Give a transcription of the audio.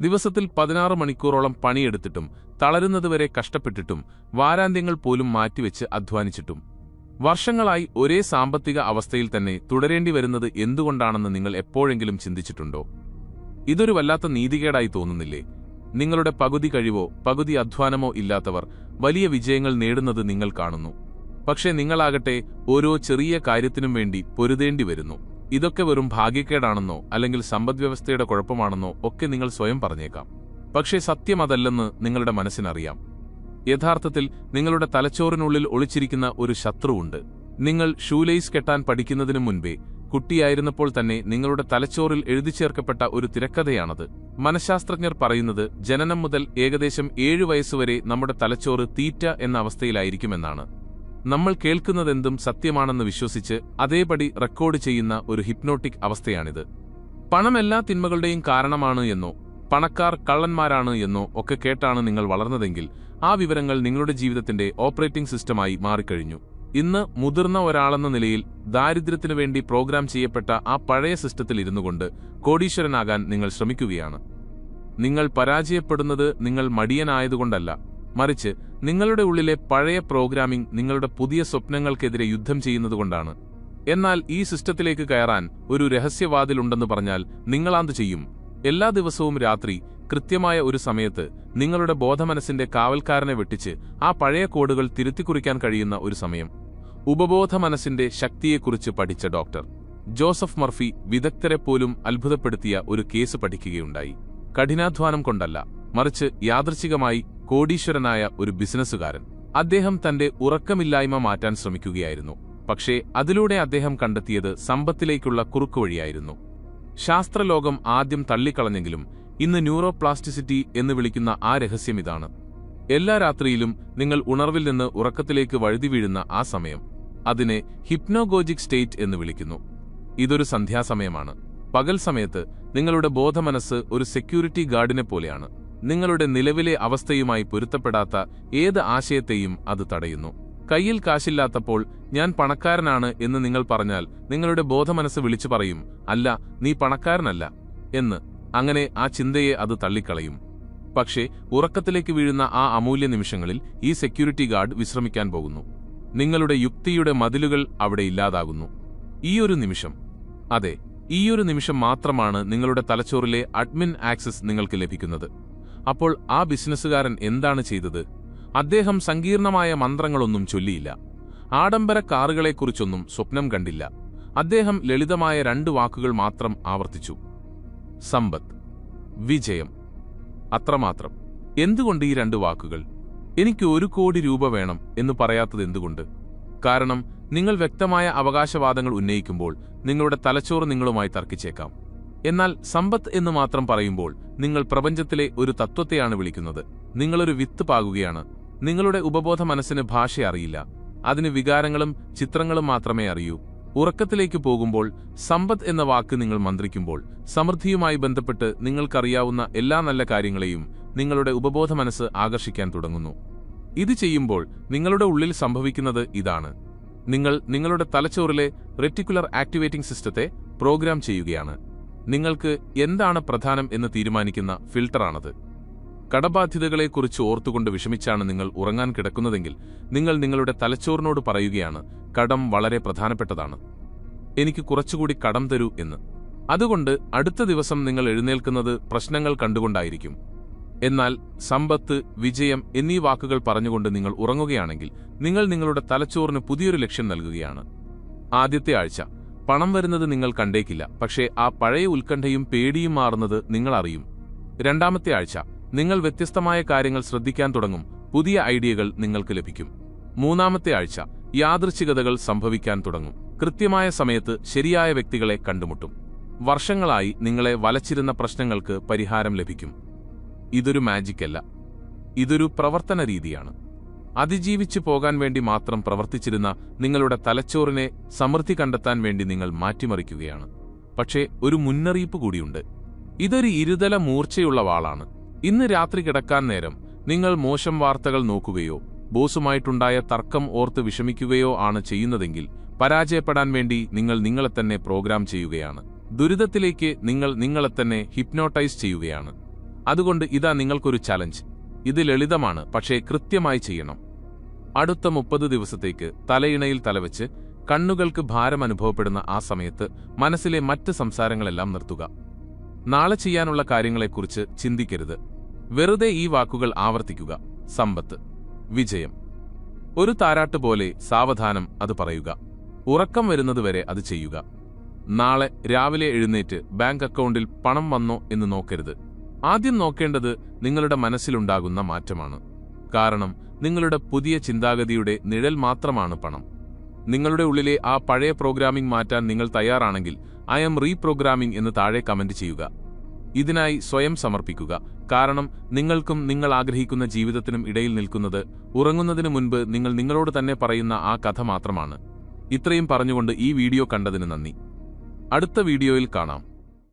ദിവസത്തിൽ 16 മണിക്കൂറോളം പണിയെടുത്തിട്ടും തളരുന്നതുവരെ കഷ്ടപ്പെട്ടിട്ടും വാരാന്ത്യങ്ങൾ പോലും മാറ്റിവെച്ച് അധ്വാനിച്ചിട്ടും വർഷങ്ങളായി ഒരേ സാമ്പത്തിക അവസ്ഥയിൽ തന്നെ തുടരേണ്ടി വരുന്നത് എന്തുകൊണ്ടാണെന്ന് നിങ്ങൾ എപ്പോഴെങ്കിലും ചിന്തിച്ചിട്ടുണ്ടോ? ഇതൊരു വല്ലാത്ത നീതികേടായി തോന്നുന്നില്ലേ? നിങ്ങളുടെ പകുതി കഴിവോ പകുതി അധ്വാനമോ ഇല്ലാത്തവർ വലിയ വിജയങ്ങൾ നേടുന്നത് നിങ്ങൾ കാണുന്നു. പക്ഷേ നിങ്ങളാകട്ടെ ഓരോ ചെറിയ കാര്യത്തിനും വേണ്ടി പൊരുതേണ്ടി വരുന്നു. ഇതൊക്കെ വെറും ഭാഗ്യക്കേടാണെന്നോ അല്ലെങ്കിൽ സമ്പദ്വ്യവസ്ഥയുടെ കുഴപ്പമാണെന്നോ ഒക്കെ നിങ്ങൾ സ്വയം പറഞ്ഞേക്കാം. പക്ഷേ സത്യം അതല്ലെന്ന് നിങ്ങളുടെ മനസ്സിനറിയാം. യഥാർത്ഥത്തിൽ നിങ്ങളുടെ തലച്ചോറിനുള്ളിൽ ഒളിച്ചിരിക്കുന്ന ഒരു ശത്രുവുണ്ട്. നിങ്ങൾ ഷൂലേസ് കെട്ടാൻ പഠിക്കുന്നതിനു മുൻപേ കുട്ടിയായിരുന്നപ്പോൾ തന്നെ നിങ്ങളുടെ തലച്ചോറിൽ എഴുതിച്ചേർക്കപ്പെട്ട ഒരു തിരക്കഥയാണത്. മനഃശാസ്ത്രജ്ഞർ പറയുന്നത് ജനനം മുതൽ ഏകദേശം 7 വയസ്സുവരെ നമ്മുടെ തലച്ചോറ് തീറ്റ എന്ന അവസ്ഥയിലായിരിക്കുമെന്നാണ്. നമ്മൾ കേൾക്കുന്നതെന്തും സത്യമാണെന്ന് വിശ്വസിച്ച് അതേപടി റെക്കോർഡ് ചെയ്യുന്ന ഒരു ഹിപ്നോട്ടിക് അവസ്ഥയാണിത്. പണം എല്ലാ തിന്മകളുടെയും കാരണമാണ് എന്നോ പണക്കാർ കള്ളന്മാരാണ് എന്നോ ഒക്കെ കേട്ടാണ് നിങ്ങൾ വളർന്നതെങ്കിൽ ആ വിവരങ്ങൾ നിങ്ങളുടെ ജീവിതത്തിന്റെ ഓപ്പറേറ്റിംഗ് സിസ്റ്റമായി മാറിക്കഴിഞ്ഞു. ഇന്ന് മുതിർന്ന ഒരാളെന്ന നിലയിൽ ദാരിദ്ര്യത്തിനു വേണ്ടി പ്രോഗ്രാം ചെയ്യപ്പെട്ട ആ പഴയ സിസ്റ്റത്തിൽ ഇരുന്നുകൊണ്ട് കോടീശ്വരനാകാൻ നിങ്ങൾ ശ്രമിക്കുകയാണ്. നിങ്ങൾ പരാജയപ്പെടുന്നത് നിങ്ങൾ മടിയനായതുകൊണ്ടല്ല, മറിച്ച് നിങ്ങളുടെ ഉള്ളിലെ പഴയ പ്രോഗ്രാമിംഗ് നിങ്ങളുടെ പുതിയ സ്വപ്നങ്ങൾക്കെതിരെ യുദ്ധം ചെയ്യുന്നതുകൊണ്ടാണ്. എന്നാൽ ഈ സിസ്റ്റത്തിലേക്ക് കയറാൻ ഒരു രഹസ്യവാതിലുണ്ടെന്ന് പറഞ്ഞാൽ നിങ്ങളാന്ത് ചെയ്യും? എല്ലാ ദിവസവും രാത്രി കൃത്യമായ ഒരു സമയത്ത് നിങ്ങളുടെ ബോധമനസ്സിന്റെ കാവൽക്കാരനെ വെട്ടിച്ച് ആ പഴയ കോഡുകൾ തിരുത്തിക്കുറിക്കാൻ കഴിയുന്ന ഒരു സമയം. ഉപബോധ മനസ്സിന്റെ ശക്തിയെക്കുറിച്ച് പഠിച്ച ഡോക്ടർ ജോസഫ് മർഫി വിദഗ്ധരെപ്പോലും അത്ഭുതപ്പെടുത്തിയ ഒരു കേസ് പഠിക്കുകയുണ്ടായി. കഠിനാധ്വാനം കൊണ്ടല്ല, മറിച്ച് യാദൃച്ഛികമായി കോടീശ്വരനായ ഒരു ബിസിനസ്സുകാരൻ. അദ്ദേഹം തന്റെ ഉറക്കമില്ലായ്മ മാറ്റാൻ ശ്രമിക്കുകയായിരുന്നു. പക്ഷേ അതിലൂടെ അദ്ദേഹം കണ്ടെത്തിയത് സമ്പത്തിലേക്കുള്ള കുറുക്കുവഴിയായിരുന്നു. ശാസ്ത്രലോകം ആദ്യം തള്ളിക്കളഞ്ഞെങ്കിലും ഇന്ന് ന്യൂറോപ്ലാസ്റ്റിസിറ്റി എന്ന് വിളിക്കുന്ന ആ രഹസ്യമിതാണ്. എല്ലാ രാത്രിയിലും നിങ്ങൾ ഉണർവിൽ നിന്ന് ഉറക്കത്തിലേക്ക് വഴുതി വീഴുന്ന ആ സമയം, അതിനെ ഹിപ്നോഗോജിക് സ്റ്റേറ്റ് എന്ന് വിളിക്കുന്നു. ഇതൊരു സന്ധ്യാസമയമാണ്. പകൽ സമയത്ത് നിങ്ങളുടെ ബോധമനസ്സ് ഒരു സെക്യൂരിറ്റി ഗാർഡിനെ പോലെയാണ്. നിങ്ങളുടെ നിലവിലെ അവസ്ഥയുമായി പൊരുത്തപ്പെടാത്ത ഏത് ആശയത്തെയും അത് തടയുന്നു. കയ്യിൽ കാശില്ലാത്തപ്പോൾ ഞാൻ പണക്കാരനാണ് എന്ന് നിങ്ങൾ പറഞ്ഞാൽ നിങ്ങളുടെ ബോധമനസ്സ് വിളിച്ചു പറയും, അല്ല, നീ പണക്കാരനല്ല എന്ന്. അങ്ങനെ ആ ചിന്തയെ അത് തള്ളിക്കളയും. പക്ഷേ ഉറക്കത്തിലേക്ക് വീഴുന്ന ആ അമൂല്യ നിമിഷങ്ങളിൽ ഈ സെക്യൂരിറ്റി ഗാർഡ് വിശ്രമിക്കാൻ പോകുന്നു. നിങ്ങളുടെ യുക്തിയുടെ മതിലുകൾ അവിടെ ഇല്ലാതാകുന്നു. ഈയൊരു നിമിഷം, അതെ, ഈയൊരു നിമിഷം മാത്രമാണ് നിങ്ങളുടെ തലച്ചോറിലെ അഡ്മിൻ ആക്സസ് നിങ്ങൾക്ക് ലഭിക്കുന്നത്. അപ്പോൾ ആ ബിസിനസ്സുകാരൻ എന്താണ് ചെയ്തത്? അദ്ദേഹം സങ്കീർണമായ മന്ത്രങ്ങളൊന്നും ചൊല്ലിയില്ല. ആഡംബര കാറുകളെക്കുറിച്ചൊന്നും സ്വപ്നം കണ്ടില്ല. അദ്ദേഹം ലളിതമായ 2 വാക്കുകൾ മാത്രം ആവർത്തിച്ചു: സമ്പത്ത്, വിജയം. അത്രമാത്രം. എന്തുകൊണ്ട് ഈ 2 വാക്കുകൾ? എനിക്ക് 1 കോടി രൂപ വേണം എന്ന് പറയാത്തത് എന്തുകൊണ്ട്? കാരണം നിങ്ങൾ വ്യക്തമായ അവകാശവാദങ്ങൾ ഉന്നയിക്കുമ്പോൾ നിങ്ങളുടെ തലച്ചോറ് നിങ്ങളുമായി തർക്കിച്ചേക്കാം. എന്നാൽ സമ്പത്ത് എന്ന് മാത്രം പറയുമ്പോൾ നിങ്ങൾ പ്രപഞ്ചത്തിലെ ഒരു തത്വത്തെയാണ് വിളിക്കുന്നത്. നിങ്ങളൊരു വിത്ത് പാകുകയാണ്. നിങ്ങളുടെ ഉപബോധ മനസ്സിന് ഭാഷ അറിയില്ല. അതിന് വികാരങ്ങളും ചിത്രങ്ങളും മാത്രമേ അറിയൂ. ഉറക്കത്തിലേക്ക് പോകുമ്പോൾ സമ്പത്ത് എന്ന വാക്ക് നിങ്ങൾ മന്ത്രിക്കുമ്പോൾ സമൃദ്ധിയുമായി ബന്ധപ്പെട്ട് നിങ്ങൾക്കറിയാവുന്ന എല്ലാ നല്ല കാര്യങ്ങളെയും നിങ്ങളുടെ ഉപബോധ മനസ്സ് ആകർഷിക്കാൻ തുടങ്ങുന്നു. ഇത് ചെയ്യുമ്പോൾ നിങ്ങളുടെ ഉള്ളിൽ സംഭവിക്കുന്നത് ഇതാണ്: നിങ്ങൾ നിങ്ങളുടെ തലച്ചോറിലെ റെറ്റിക്കുലർ ആക്ടിവേറ്റിംഗ് സിസ്റ്റത്തെ പ്രോഗ്രാം ചെയ്യുകയാണ്. നിങ്ങൾക്ക് എന്താണ് പ്രധാനം എന്ന് തീരുമാനിക്കുന്ന ഫിൽട്ടറാണത്. കടബാധ്യതകളെക്കുറിച്ച് ഓർത്തുകൊണ്ട് വിഷമിച്ചാണ് നിങ്ങൾ ഉറങ്ങാൻ കിടക്കുന്നതെങ്കിൽ നിങ്ങൾ നിങ്ങളുടെ തലച്ചോറിനോട് പറയുകയാണ്, കടം വളരെ പ്രധാനപ്പെട്ടതാണ്, എനിക്ക് കുറച്ചുകൂടി കടം തരൂ എന്ന്. അതുകൊണ്ട് അടുത്ത ദിവസം നിങ്ങൾ എഴുന്നേൽക്കുന്നത് പ്രശ്നങ്ങൾ കണ്ടുകൊണ്ടായിരിക്കും. എന്നാൽ സമ്പത്ത്, വിജയം എന്നീ വാക്കുകൾ പറഞ്ഞുകൊണ്ട് നിങ്ങൾ ഉറങ്ങുകയാണെങ്കിൽ നിങ്ങൾ നിങ്ങളുടെ തലച്ചോറിന് പുതിയൊരു ലക്ഷ്യം നൽകുകയാണ്. ആദ്യത്തെ ആഴ്ച പണം വരുന്നത് നിങ്ങൾ കണ്ടേക്കില്ല, പക്ഷേ ആ പഴയ ഉത്കണ്ഠയും പേടിയും മാറുന്നത് നിങ്ങൾ അറിയും. രണ്ടാമത്തെ ആഴ്ച നിങ്ങൾ വ്യത്യസ്തമായ കാര്യങ്ങൾ ശ്രദ്ധിക്കാൻ തുടങ്ങും. പുതിയ ഐഡിയകൾ നിങ്ങൾക്ക് ലഭിക്കും. മൂന്നാമത്തെ ആഴ്ച യാദൃച്ഛികതകൾ സംഭവിക്കാൻ തുടങ്ങും. കൃത്യമായ സമയത്ത് ശരിയായ വ്യക്തികളെ കണ്ടുമുട്ടും. വർഷങ്ങളായി നിങ്ങളെ വലച്ചിരുന്ന പ്രശ്നങ്ങൾക്ക് പരിഹാരം ലഭിക്കും. ഇതൊരു മാജിക്കല്ല, ഇതൊരു പ്രവർത്തന രീതിയാണ്. അതിജീവിച്ചു പോകാൻ വേണ്ടി മാത്രം പ്രവർത്തിച്ചിരുന്ന നിങ്ങളുടെ തലച്ചോറിനെ സമൃദ്ധി കണ്ടെത്താൻ വേണ്ടി നിങ്ങൾ മാറ്റിമറിക്കുകയാണ്. പക്ഷേ ഒരു മുന്നറിയിപ്പ് കൂടിയുണ്ട്. ഇതൊരു ഇരുതല മൂർച്ചയുള്ള വാളാണ്. ഇന്ന് രാത്രി കിടക്കാൻ നേരം നിങ്ങൾ മോശം വാർത്തകൾ നോക്കുകയോ ബോസുമായിട്ടുണ്ടായ തർക്കം ഓർത്ത് വിഷമിക്കുകയോ ആണ് ചെയ്യുന്നതെങ്കിൽ പരാജയപ്പെടാൻ വേണ്ടി നിങ്ങൾ നിങ്ങളെത്തന്നെ പ്രോഗ്രാം ചെയ്യുകയാണ്. ദുരിതത്തിലേക്ക് നിങ്ങൾ നിങ്ങളെത്തന്നെ ഹിപ്നോട്ടൈസ് ചെയ്യുകയാണ്. അതുകൊണ്ട് ഇതാ നിങ്ങൾക്കൊരു ചലഞ്ച്. ഇത് ലളിതമാണ്, പക്ഷേ കൃത്യമായി ചെയ്യണം. അടുത്ത 30 ദിവസത്തേക്ക് തലയിണയിൽ തലവെച്ച് കണ്ണുകൾക്ക് ഭാരം അനുഭവപ്പെടുന്ന ആ സമയത്ത് മനസ്സിലെ മറ്റ് സംസാരങ്ങളെല്ലാം നിർത്തുക. നാളെ ചെയ്യാനുള്ള കാര്യങ്ങളെക്കുറിച്ച് ചിന്തിക്കരുത്. വെറുതെ ഈ വാക്കുകൾ ആവർത്തിക്കുക: സമ്പത്ത്, വിജയം. ഒരു താരാട്ട് പോലെ സാവധാനം അത് പറയുക. ഉറക്കം വരുന്നതുവരെ അത് ചെയ്യുക. നാളെ രാവിലെ എഴുന്നേറ്റ് ബാങ്ക് അക്കൗണ്ടിൽ പണം വന്നോ എന്ന് നോക്കരുത്. ആദ്യം നോക്കേണ്ടത് നിങ്ങളുടെ മനസ്സിലുണ്ടാകുന്ന മാറ്റമാണ്. കാരണം നിങ്ങളുടെ പുതിയ ചിന്താഗതിയുടെ നിഴൽ മാത്രമാണ് പണം. നിങ്ങളുടെ ഉള്ളിലെ ആ പഴയ പ്രോഗ്രാമിംഗ് മാറ്റാൻ നിങ്ങൾ തയ്യാറാണെങ്കിൽ ഐ ആം റീപ്രോഗ്രാമിംഗ് എന്ന് താഴെ കമന്റ് ചെയ്യുക. ഇതിനായി സ്വയം സമർപ്പിക്കുക. കാരണം നിങ്ങൾക്കും നിങ്ങൾ ആഗ്രഹിക്കുന്ന ജീവിതത്തിനും ഇടയിൽ നിൽക്കുന്നത് ഉറങ്ങുന്നതിനു മുൻപ് നിങ്ങൾ നിങ്ങളോട് തന്നെ പറയുന്ന ആ കഥ മാത്രമാണ്. ഇത്രയും പറഞ്ഞുകൊണ്ട് ഈ വീഡിയോ കണ്ടതിന് നന്ദി. അടുത്ത വീഡിയോയിൽ കാണാം.